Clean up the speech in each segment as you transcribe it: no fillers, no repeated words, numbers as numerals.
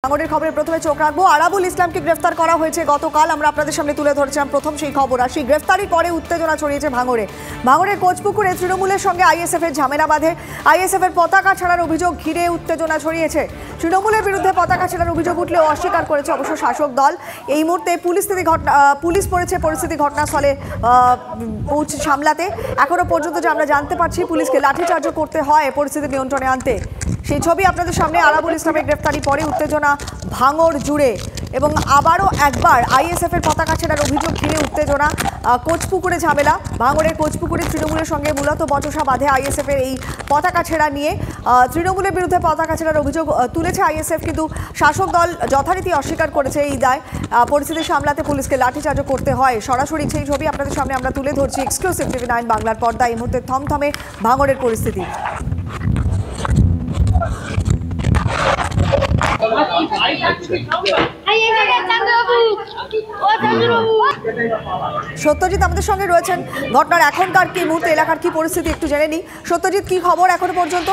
ভাঙড়ের খবরে প্রথমে চোখ রাখবো। আরাবুল ইসলামকে গ্রেফতার করা হয়েছে গতকাল, আমরা আপনাদের সামনে তুলে ধরেছিলাম প্রথম সেই খবর। আর সেই গ্রেফতারির পরে উত্তেজনা ছড়িয়েছে ভাঙড়ের কোচপুকুরে তৃণমূলের সঙ্গে আইএসএফ এর ঝামেলা বাঁধে। আইএসএফ এর পতাকা ছাড়ার অভিযোগ ঘিরে উত্তেজনা ছড়িয়েছে। তৃণমূলের বিরুদ্ধে পতাকা ছাড়ার অভিযোগ উঠলেও অস্বীকার করেছে অবশ্য শাসক দল। এই মুহূর্তে পুলিশ পড়েছে পরিস্থিতি ঘটনাস্থলে সামলাতে। এখনো পর্যন্ত যে আমরা জানতে পারছি, পুলিশকে লাঠিচার্জও করতে হয় পরিস্থিতি নিয়ন্ত্রণে আনতে। সেই ছবি আপনাদের সামনে। আরাবুল ইসলামের গ্রেফতারি পরে উত্তেজনা ভাঙড় জুড়ে, এবং আবারও একবার আইএসএফ এর পতাকা ছেড়ার অভিযোগ ঘিরে উত্তেজনা। কোচপুকুরে ঝামেলা, ভাঙড়ের কোচপুকুরে তৃণমূলের সঙ্গে মূলত বচসা বাঁধে আইএসএফ এর এই পতাকা ছেড়া নিয়ে। তৃণমূলের বিরুদ্ধে পতাকা ছেড়ার অভিযোগ তুলেছে আইএসএফ, কিন্তু শাসক দল যথারীতি অস্বীকার করেছে এই দায়। পরিস্থিতি সামলাতে পুলিশকে লাঠিচার্জও করতে হয়। সরাসরি সেই ছবি আপনাদের সামনে আমরা তুলে ধরছি এক্সক্লুসিভ TV9 বাংলার পর্দায়। এই মুহূর্তে থমথমে ভাঙড়ের পরিস্থিতি। সত্যজিৎ আমাদের সঙ্গে রয়েছেন। ঘটনার এখনকার কি মুহূর্তে এলাকার কি পরিস্থিতি একটু জেনে নিই। সত্যজিৎ, কি খবর এখনো পর্যন্ত?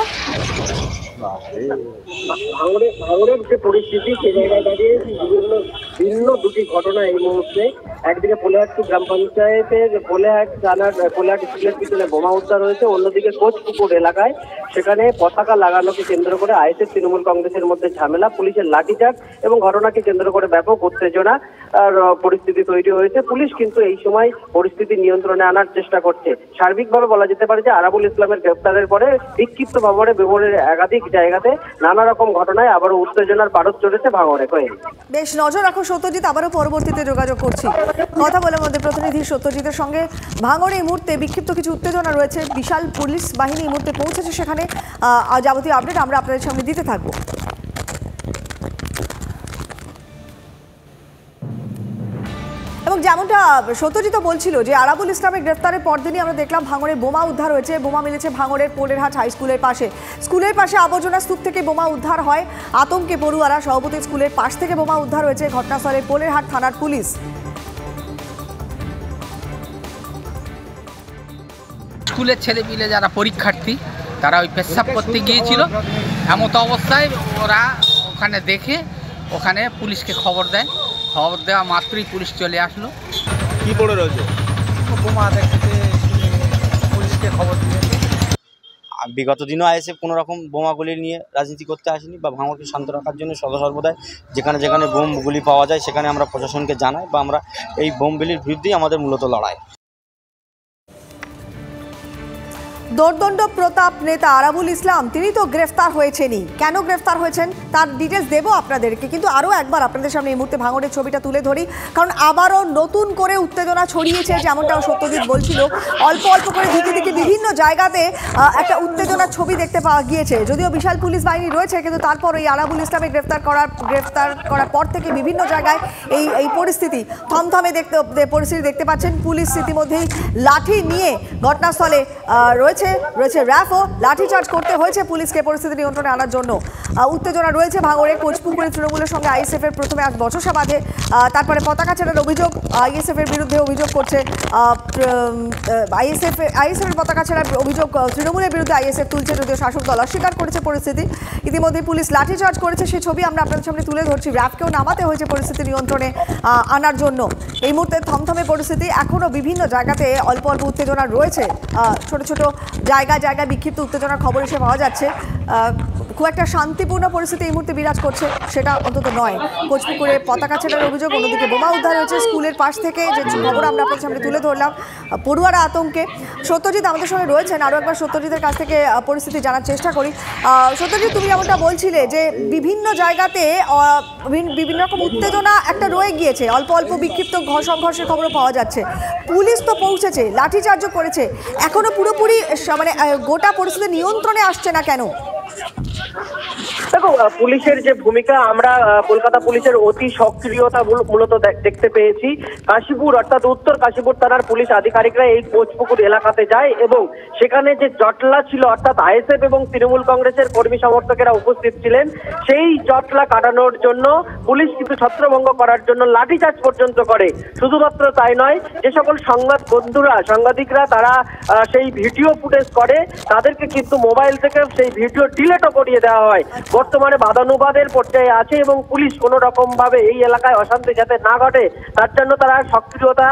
ভাঙড়ের যে পরিস্থিতি, সে জায়গায় দাঁড়িয়ে ভিন্ন দুটি ঘটনা এই মুহূর্তে। একদিকে পোলেহাট গ্রাম পঞ্চায়েতের পোলেহাট স্কুলের পিছনে বোমা উদ্ধার হয়েছে, অন্যদিকে কোচপুকুর এলাকায় সেখানে পতাকা লাগানোকে কেন্দ্র করে আইএসএফ তৃণমূল কংগ্রেসের মধ্যে ঝামেলা, পুলিশের লাঠিচার্জ এবং ঘটনাকে কেন্দ্র করে ব্যাপক উত্তেজনা পরিস্থিতি তৈরি হয়েছে। পুলিশ কিন্তু এই সময় পরিস্থিতি নিয়ন্ত্রণে আনার চেষ্টা করছে। সার্বিকভাবে বলা যেতে পারে যে আরাবুল ইসলামের গ্রেফতারের পরে বিক্ষিপ্ত ভাবে ভাঙড়ের একাধিক জায়গাতে নানা রকম ঘটনায় আবারও উত্তেজনার পারদ চড়েছে ভাঙড়ে। বেশ নজর রাখো সত্যজিৎ, আবারও পরবর্তীতে যোগাযোগ করছি। কথা বলে আমাদের প্রতিনিধি সত্যজিতের সঙ্গে। ভাঙড়ে এই মুহূর্তে বিক্ষিপ্ত কিছু উত্তেজনা রয়েছে, বিশাল পুলিশ বাহিনী এই মুহূর্তে পৌঁছেছে সেখানে। যাবতীয় আপডেট আমরা আপনাদের সামনে দিতে থাকবো। এবং যেমনটা সত্যজিৎ বলছিল যে আরাবুল ইসলামের গ্রেফতারের পরদিনই আমরা দেখলাম ভাঙড়ে বোমা উদ্ধার হয়েছে। বোমা মিলেছে ভাঙড়ের পোলেরহাট হাই স্কুলের পাশে। স্কুলের পাশে আবর্জনা স্তূপ থেকে বোমা উদ্ধার হয়, আতঙ্কে পড়ুয়ারা। সভাপতি স্কুলের পাশ থেকে বোমা উদ্ধার হয়েছে। ঘটনাস্থলে পোলেরহাট থানার পুলিশ। স্কুলের ছেলেপিলে যারা পরীক্ষার্থী, তারা ওই পেশাব করতে গিয়েছিল। এমত অবস্থায় ওরা ওখানে দেখে ওখানে পুলিশকে খবর দেয়। খবর দেওয়া মাত্রই পুলিশ চলে আসলো। কি পড়ে রয়েছে? বোমা দেখতে পুলিশকে খবর দিয়ে। বিগত দিনও আইএসএফ কোনো রকম বোমাগুলি নিয়ে রাজনীতি করতে আসেনি, বা ভাঙড়কে শান্ত রাখার জন্য সর্বদাই যেখানে যেখানে বোমগুলি পাওয়া যায় সেখানে আমরা প্রশাসনকে জানাই, বা আমরা এই বোমগুলির বিরুদ্ধেই আমাদের মূলত লড়াই। দোর্দণ্ড প্রতাপ নেতা আরাবুল ইসলাম, তিনি তো গ্রেফতার হয়েছেনই। কেন গ্রেফতার হয়েছেন তার ডিটেলস দেবো আপনাদেরকে, কিন্তু আরও একবার আপনাদের সামনে এই মুহূর্তে ভাঙড়ের ছবিটা তুলে ধরি, কারণ আবারও নতুন করে উত্তেজনা ছড়িয়েছে। যেমনটা সত্যজিৎ বলছিল, অল্প অল্প করে দিকে দিকে বিভিন্ন জায়গাতে একটা উত্তেজনার ছবি দেখতে পাওয়া গিয়েছে। যদিও বিশাল পুলিশ বাহিনী রয়েছে, কিন্তু তারপর এই আরাবুল ইসলামকে গ্রেফতার করার পর থেকে বিভিন্ন জায়গায় এই পরিস্থিতি থমথমে পরিস্থিতি দেখতে পাচ্ছেন। পুলিশ ইতিমধ্যেই লাঠি নিয়ে ঘটনাস্থলে রয়েছে র্যাফও। লাঠিচার্জ করতে হয়েছে পুলিশকে পরিস্থিতি নিয়ন্ত্রণে আনার জন্য। উত্তেজনা রয়েছে ভাঙড়ে। কোচপুকুরে তৃণমূলের সঙ্গে আইএসএফ এর প্রথমে আজ বচসা বাঁধে, তারপরে পতাকা ছাড়ার অভিযোগ আইএসএফ এর বিরুদ্ধে অভিযোগ করছে। আইএসএফ এর পতাকা ছাড়ার অভিযোগ তৃণমূলের বিরুদ্ধে আইএসএফ তুলছে, যদিও শাসক দল অস্বীকার করেছে পরিস্থিতি। ইতিমধ্যে পুলিশ লাঠিচার্জ করেছে, সেই ছবি আমরা আপনাদের সামনে তুলে ধরছি। র্যাফকেও নামাতে হয়েছে পরিস্থিতি নিয়ন্ত্রণে আনার জন্য। এই মুহূর্তে থমথমে পরিস্থিতি। এখনও বিভিন্ন জায়গাতে অল্প অল্প উত্তেজনা রয়েছে। ছোট ছোট জায়গায় বিক্ষিপ্ত উত্তেজনার খবর এসে পাওয়া যাচ্ছে। খুব একটা শান্তিপূর্ণ পরিস্থিতি এই মুহূর্তে বিরাজ করছে সেটা অন্তত নয়। কোচপুকুরে পতাকা ছেড়ার অভিযোগ, অন্যদিকে বোমা উদ্ধার হয়েছে স্কুলের পাশ থেকে, যে খবর আমরা আপনাদের সামনে তুলে ধরলাম। পড়ুয়ারা আতঙ্কে। সত্যজিৎ আমাদের সঙ্গে রয়েছেন, আরও একবার সত্যজিতের কাছ থেকে পরিস্থিতি জানার চেষ্টা করি। সত্যজিৎ, তুমি যেমনটা বলছিলে যে বিভিন্ন জায়গাতে বিভিন্ন রকম উত্তেজনা একটা রয়ে গিয়েছে, অল্প অল্প বিক্ষিপ্ত সংঘর্ষের খবরও পাওয়া যাচ্ছে। পুলিশ তো পৌঁছেছে, লাঠিচার্জও করেছে, এখনো পুরোপুরি মানে গোটা পরিস্থিতি নিয়ন্ত্রণে আসছে না কেন? দেখো, পুলিশের যে ভূমিকা, আমরা কলকাতা পুলিশের অতি সক্রিয়তা মূলত দেখতে পেয়েছি। কাশীপুর অর্থাৎ উত্তর কাশীপুর থানার পুলিশ আধিকারিকরা এই কোচপুকুর এলাকাতে যায় এবং সেখানে যে জটলা ছিল, অর্থাৎ আইএসএফ এবং তৃণমূল কংগ্রেসের কর্মী সমর্থকেরা উপস্থিত ছিলেন, সেই জটলা কাটানোর জন্য পুলিশ কিন্তু ছত্রভঙ্গ করার জন্য লাঠিচার্জ পর্যন্ত করে। শুধুমাত্র তাই নয়, যে সকল সাংবাদিকরা তারা সেই ভিডিও ফুটেজ করে, তাদেরকে কিন্তু মোবাইল থেকে সেই ভিডিও ডিলেটও করিয়ে দেওয়া হয়। বর্তমানে বাদানুবাদের পর্যায়ে আছে এবং পুলিশ কোনো রকম ভাবে এই এলাকায় অশান্তি যাতে না ঘটে তার জন্য তারা সক্রিয়তা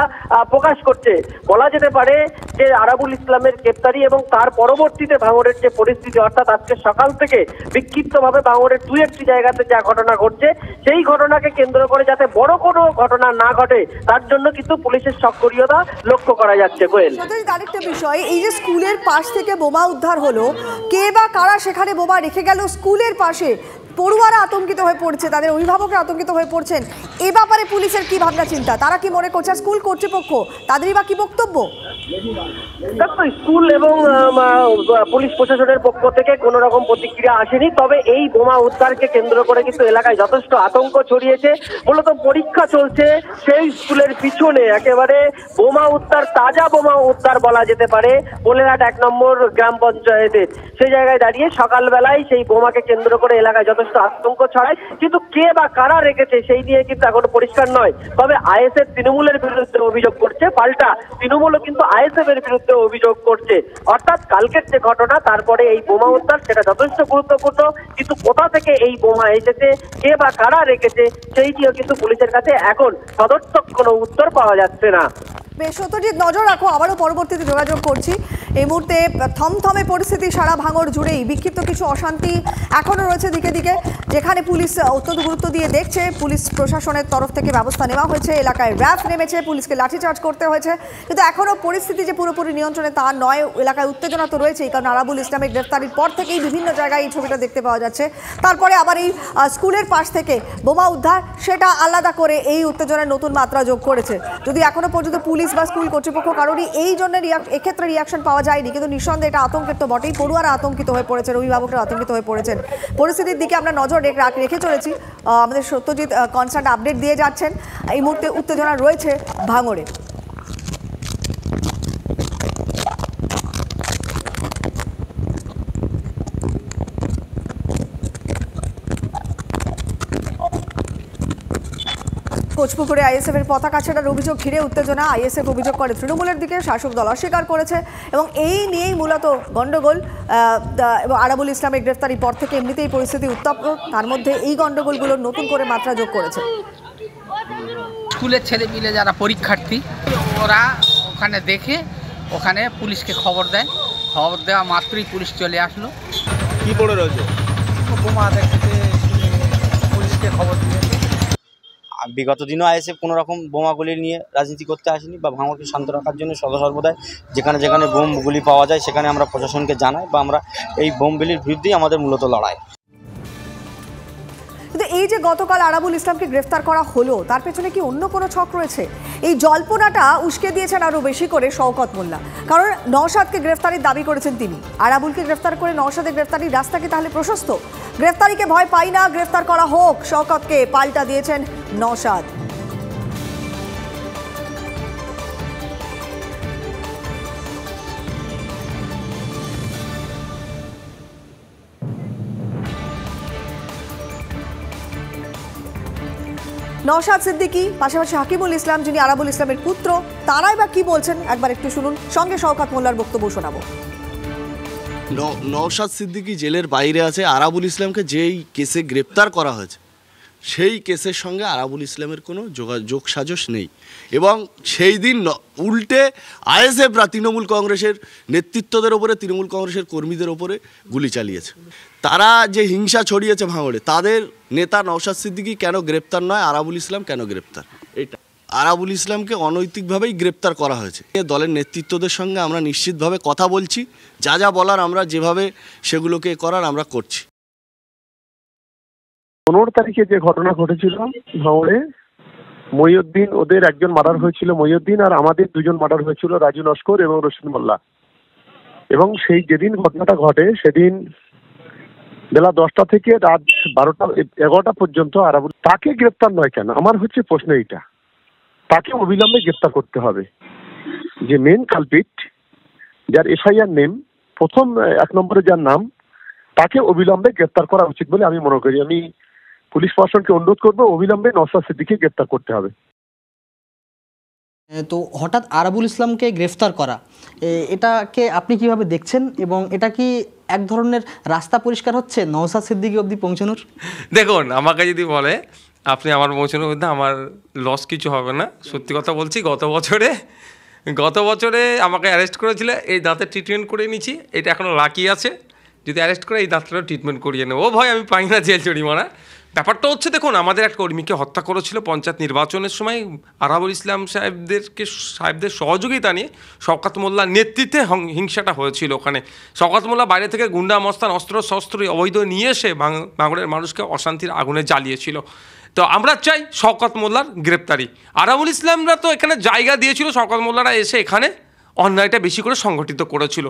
প্রকাশ করছে। বলা যেতে পারে যে আরাবুল ইসলামের গ্রেপ্তারি এবং তার পরবর্তীতে ভাঙড়ের যে পরিস্থিতি, অর্থাৎ আজকে সকাল থেকে বিক্ষিপ্তভাবে ভাঙড়ের দুই একটি জায়গাতে যা ঘটনা ঘটছে সেই ঘটনাকে কেন্দ্র করে যাতে বড় কোনো ঘটনা না ঘটে তার জন্য কিন্তু পুলিশের সক্রিয়তা লক্ষ্য করা যাচ্ছে। কোয়েল, আরেকটা বিষয়, এই যে স্কুলের পাশ থেকে বোমা উদ্ধার হলো, কে বা কারা সেখানে বোমা রেখে গেল স্কুলের পাশে, পড়ুয়ারা আতঙ্কিত হয়ে পড়ছে, তাদের অভিভাবকরা আতঙ্কিত হয়ে পড়ছেন, এ ব্যাপারে পুলিশের কি ভাবনা চিন্তা, তারা কি মনে করছে, স্কুল কর্তৃপক্ষ তাদেরই বা কি বক্তব্য? স্কুল এবং পুলিশ প্রশাসনের পক্ষ থেকে কোনো রকম প্রতিক্রিয়া আসেনি, তবে এই বোমা উদ্ধারকে কেন্দ্র করে কিন্তু এলাকায় যথেষ্ট আতঙ্ক ছড়িয়েছে। মূলত পরীক্ষা চলছে সেই স্কুলের পিছনে একেবারে বোমা উদ্ধার, তাজা বোমা উদ্ধার বলা যেতে পারে পোলেরহাট 1 নম্বর গ্রাম পঞ্চায়েতের। সেই জায়গায় দাঁড়িয়ে সকালবেলায় সেই বোমাকে কেন্দ্র করে এলাকায় যথেষ্ট আতঙ্ক ছড়ায়, কিন্তু কে বা কারা রেখেছে সেই নিয়ে কিন্তু এখনো পরিষ্কার নয়। তবে আইএসএফ তৃণমূলের বিরুদ্ধে অভিযোগ করছে, পাল্টা তৃণমূলও কিন্তু আইএসএফ এর বিরুদ্ধে অভিযোগ করছে। অর্থাৎ কালকের যে ঘটনা তারপরে এই বোমা উদ্ধার সেটা যথেষ্ট গুরুত্বপূর্ণ, কিন্তু কোথা থেকে এই বোমা এসেছে, কে বা কারা রেখেছে সেইটিও কিন্তু পুলিশের কাছে এখন সদর্থক কোনো উত্তর পাওয়া যাচ্ছে না। বেশ, সত্যজিৎ নজর রাখো, আবারও পরবর্তীতে যোগাযোগ করছি। এই মুহূর্তে থমথমে পরিস্থিতি সারা ভাঙড় জুড়েই, বিক্ষিপ্ত কিছু অশান্তি এখনও রয়েছে দিকে দিকে, যেখানে পুলিশ অত্যন্ত গুরুত্ব দিয়ে দেখছে। পুলিশ প্রশাসনের তরফ থেকে ব্যবস্থা নেওয়া হয়েছে, এলাকায় র্যাফ নেমেছে, পুলিশকে লাঠিচার্জ করতে হয়েছে, কিন্তু এখনও পরিস্থিতি যে পুরোপুরি নিয়ন্ত্রণে তা নয়। এলাকায় উত্তেজনা তো রয়েছেই, কারণ আরাবুল ইসলামের গ্রেফতারির পর থেকেই বিভিন্ন জায়গায় এই ছবিটা দেখতে পাওয়া যাচ্ছে। তারপরে আবার এই স্কুলের পাশ থেকে বোমা উদ্ধার, সেটা আলাদা করে এই উত্তেজনার নতুন মাত্রা যোগ করেছে। যদি এখনো পর্যন্ত পুলিশ বা স্কুল কর্তৃপক্ষ কারোরই এই জন্য এক্ষেত্রে রিয়াকশন পাওয়া যায়নি, কিন্তু নিঃসন্দেহে এটা আতঙ্কের তো বটেই। পড়ুয়ারা আতঙ্কিত হয়ে পড়েছেন, অভিভাবকরা আতঙ্কিত হয়ে পড়েছেন। পরিস্থিতির দিকে আমরা নজর রেখে চলেছি। আমাদের সত্যজিৎ কনস্ট্যান্ট আপডেট দিয়ে যাচ্ছেন। এই মুহূর্তে উত্তেজনা রয়েছে ভাঙড়ে। কোচপুকুরে আইএসএফ এর পতাকা ছেড়ার অভিযোগ ঘিরে উত্তেজনা। আইএসএফ অভিযোগ করে তৃণমূলের দিকে, শাসক দল অস্বীকার করেছে, এবং এই নিয়েই মূলত গন্ডগোল। এবং আরাবুল ইসলামের গ্রেফতারির পর থেকে এমনিতেই পরিস্থিতি উত্তপ্ত, তার মধ্যে এই গন্ডগোলগুলোর নতুন করে মাত্রা যোগ করেছে। স্কুলের ছেলেপিলে যারা পরীক্ষার্থী ওরা ওখানে দেখে ওখানে পুলিশকে খবর দেয়, খবর দেওয়া মাত্রই পুলিশ চলে আসলো। কি পড়ে রয়েছে? বোমা দেখতে পুলিশকে খবর দিয়ে। বিগত দিনও আইএসএফ কোনো রকম বোমাগুলি নিয়ে রাজনীতি করতে আসেনি বা ভাঙড়কে শান্ত রাখার জন্য সর্বদাই যেখানে যেখানে বোমগুলি পাওয়া যায় সেখানে আমরা প্রশাসনকে জানাই বা আমরা এই বোমগুলির বিরুদ্ধেই আমাদের মূলত লড়াই। কিন্তু এই যে গতকাল আরাবুল ইসলামকে গ্রেফতার করা হলো, তার পেছনে কি অন্য কোনো ছক রয়েছে? এই জল্পনাটা উস্কে দিয়েছেন আরও বেশি করে শওকত মোল্লা, কারণ নওশাদকে গ্রেফতারির দাবি করেছেন তিনি। আরাবুলকে গ্রেফতার করে নওশাদের গ্রেফতারির রাস্তা কি তাহলে প্রশস্ত? গ্রেফতারিকে ভয় পাই না, গ্রেফতার করা হোক, শওকতকে পাল্টা দিয়েছেন নওশাদ। নওশাদ সিদ্দিকী, পাশাপাশি হাকিমুল ইসলাম যিনি আরাবুল ইসলামের পুত্র, তারাই বা কি বলছেন একবার একটু শুনুন, সঙ্গে শওকত মোল্লার বক্তব্য শোনাবো। নওশাদ সিদ্দিকী জেলের বাইরে আছে। আরাবুল ইসলামকে যেই কেসে গ্রেপ্তার করা হয়েছে সেই কেসের সঙ্গে আরাবুল ইসলামের কোনো যোগাযোগ সাজস নেই, এবং সেই দিন উল্টে আইএসএফরা তৃণমূল কংগ্রেসের নেতৃত্বদের ওপরে, তৃণমূল কংগ্রেসের কর্মীদের ওপরে গুলি চালিয়েছে। তারা যে হিংসা ছড়িয়েছে ভাঙড়ে, তাদের নেতা নওশাদ সিদ্দিকী কেন গ্রেপ্তার নয়, আরাবুল ইসলাম কেন গ্রেপ্তার? এটা আরাবুল ইসলামকে অনৈতিকভাবেই গ্রেপ্তার করা হয়েছে। দলের নেতৃত্বদের সঙ্গে আমরা নিশ্চিতভাবে কথা বলছি, যা যা বলার আমরা যেভাবে সেগুলোকে করার আমরা করছি। 15 তারিখে যে ঘটনা ঘটেছিল ভাঙড়ে, মহিউদ্দিন, ওদের একজন মার্ডার হয়েছিল মহিউদ্দিন, আর আমাদের দুজন মার্ডার হয়েছিল রাজু নস্কর এবং রশিদ মোল্লা। এবং সেই যেদিন ঘটনাটা ঘটে সেদিন বেলা 10টা থেকে রাত 11টা পর্যন্ত আরাবুল, তাকে গ্রেপ্তার নয় কেন? আমার হচ্ছে প্রশ্ন এইটা। তাকে অবিলম্বে গ্রেপ্তার করতে হবে। যে মেন কালপিট, যার এফআইআর নেম, প্রথম 1 নম্বরে যার নাম, তাকে অবিলম্বে গ্রেপ্তার করা উচিত বলে আমি মনে করি। আমি পুলিশ প্রশাসনকে অনুরোধ করবো অবিলম্বে নওশাদ সিদ্দিকীকে গ্রেপ্তার করতে হবে। তো হঠাৎ আরাবুল ইসলামকে গ্রেফতার করা, এটাকে আপনি কিভাবে দেখছেন এবং এটা কি এক ধরনের রাস্তা পরিষ্কার হচ্ছে নওশাদ সিদ্দিকী অবধি পৌঁছানোর? দেখুন, আমাকে যদি বলে আপনি আমার পৌঁছানোর মধ্যে আমার লস কিছু হবে না। সত্যি কথা বলছি, গত বছরে আমাকে অ্যারেস্ট করেছিল, এই দাঁতের ট্রিটমেন্ট করে নিয়েছি, এটা এখনও লাকি আছে। যদি অ্যারেস্ট করে এই দাঁতটারও ট্রিটমেন্ট করিয়ে নেবো। ও ভয় আমি পাই না জেল জরিমানা। ব্যাপারটা হচ্ছে, দেখুন, আমাদের এক কর্মীকে হত্যা করেছিল পঞ্চায়েত নির্বাচনের সময় আরাবুল ইসলাম সাহেবদের সহযোগিতা নিয়ে শওকত মোল্লার নেতৃত্বে হিংসাটা হয়েছিল। ওখানে শওকত মোল্লা বাইরে থেকে গুন্ডা মস্তান অস্ত্র অবৈধ নিয়ে এসে ভাঙড়ের মানুষকে অশান্তির আগুনে জ্বালিয়েছিল। তো আমরা চাই শওকত মোল্লার গ্রেপ্তারি। আরাবুল ইসলামরা তো এখানে জায়গা দিয়েছিল, শওকত মোল্লারা এসে এখানে অন্যায়টা বেশি করে সংগঠিত করেছিল।